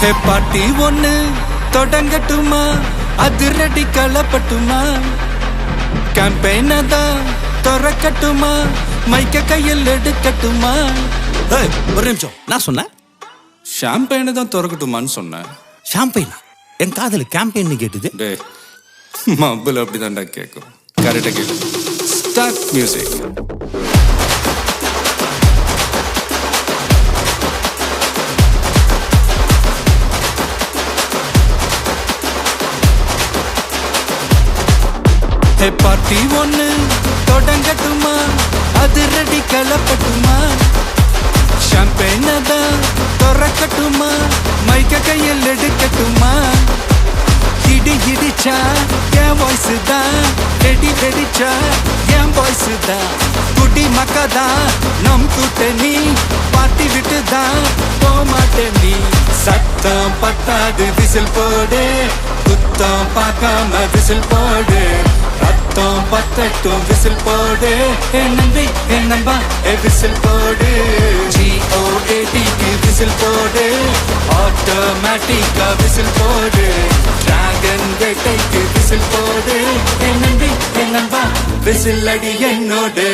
ஹே பாட்டி ஒண்ணு தொடங்கட்டுமா, அதிரடி களப்பட்டுமா, கேம்பெயின தான் திறக்கட்டுமா, மைக்க கையில் எடுக்கட்டுமா. ஒரு நிமிஷம், நான் சொன்னேன் ஷாம்பெயினை தான் திறக்கட்டுமான்னு சொன்னேன். ஷாம்பெயினா? என் காதல கேம்பெயின் கேட்டுது. டே மப்பிள் அப்படிதான்டா கேட்கும். கரெக்டாக கேளு. Start music. ஹே பார்ட்டி ஒண்ணு தொடங்கட்டுமா, அதிரடி களப்பட்டுமா, ஷாம்பெயினை தான் திறக்கட்டுமா, மைக்க கையில் எடுக்கட்டுமா. இடி இடிச்சா என் வாய்ஸ் தான், வெடி வெடிச்சா என் வாய்ஸ் தான், குடி மக்கதான் நம் கூட்டணி, பாட்டி விட்டு தான் போமாட்டேன் நீ. சத்தம் பத்தாது விசில் போடு, குத்தம் பார்க்காம விசில் போடு, ரத்தம் பத்தட்டும் விசில் போடு, என் நம்பி என் நம்பா விசில் போடு. GOATக்கு விசில் போடு, ஆட்டோமேட்டிக்கா விசில் போடு, டிராகன் வேட்டைக்கு விசில் போடு, என் நம்பி என் நம்பா விசில் அடி என்னோடு.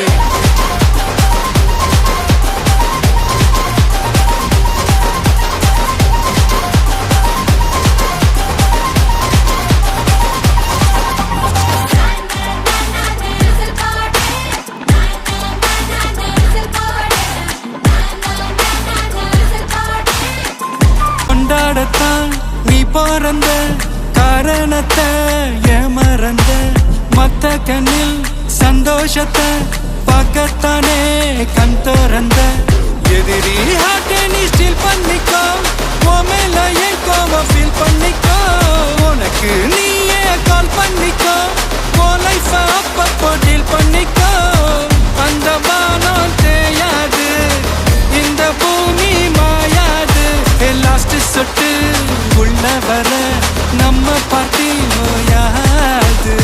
கொண்டாடத்தான் நீ பிறந்த காரணத்தை ஏமறந்த, மத்த கண்ணில் சந்தோஷத்தை பார்க்கத்தானே கண் திறந்த. எதிரி ஹார்ட்டை நீ ஸ்டீல் பண்ணிக்கோ, உன் மேல என் கோவம் ஃபீல் பண்ணிக்கோ, உனக்கு நீயே கால் பண்ணிக்கோ, உன் லைஃப அப்பப்போ டீல் பண்ணிக்கோ. அந்த வானம் தேயாது, இந்த பூமி மாயாது, லாஸ்ட் சொட்டு உள்ள வர நம்ம பாட்டி நோயாது.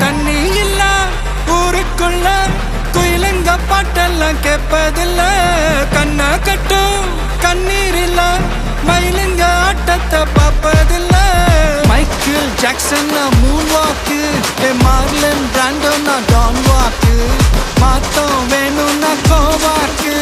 தண்ணி இல்ல ஊருக்குள்ள குயிலுங்க பாட்டெல்லாம் கேட்பதில்ல, கண்ணா கட்டும் கண்ணீர் இல்ல மயிலுங்க ஆட்டத்தை பார்ப்பதில்ல. மைக்கேல் ஜாக்சன் மூன் வாக்கு, மார்லன் பிராண்டோ டான் வாக்கு, மாத்தம் வேணும்னா கோவாக்கு.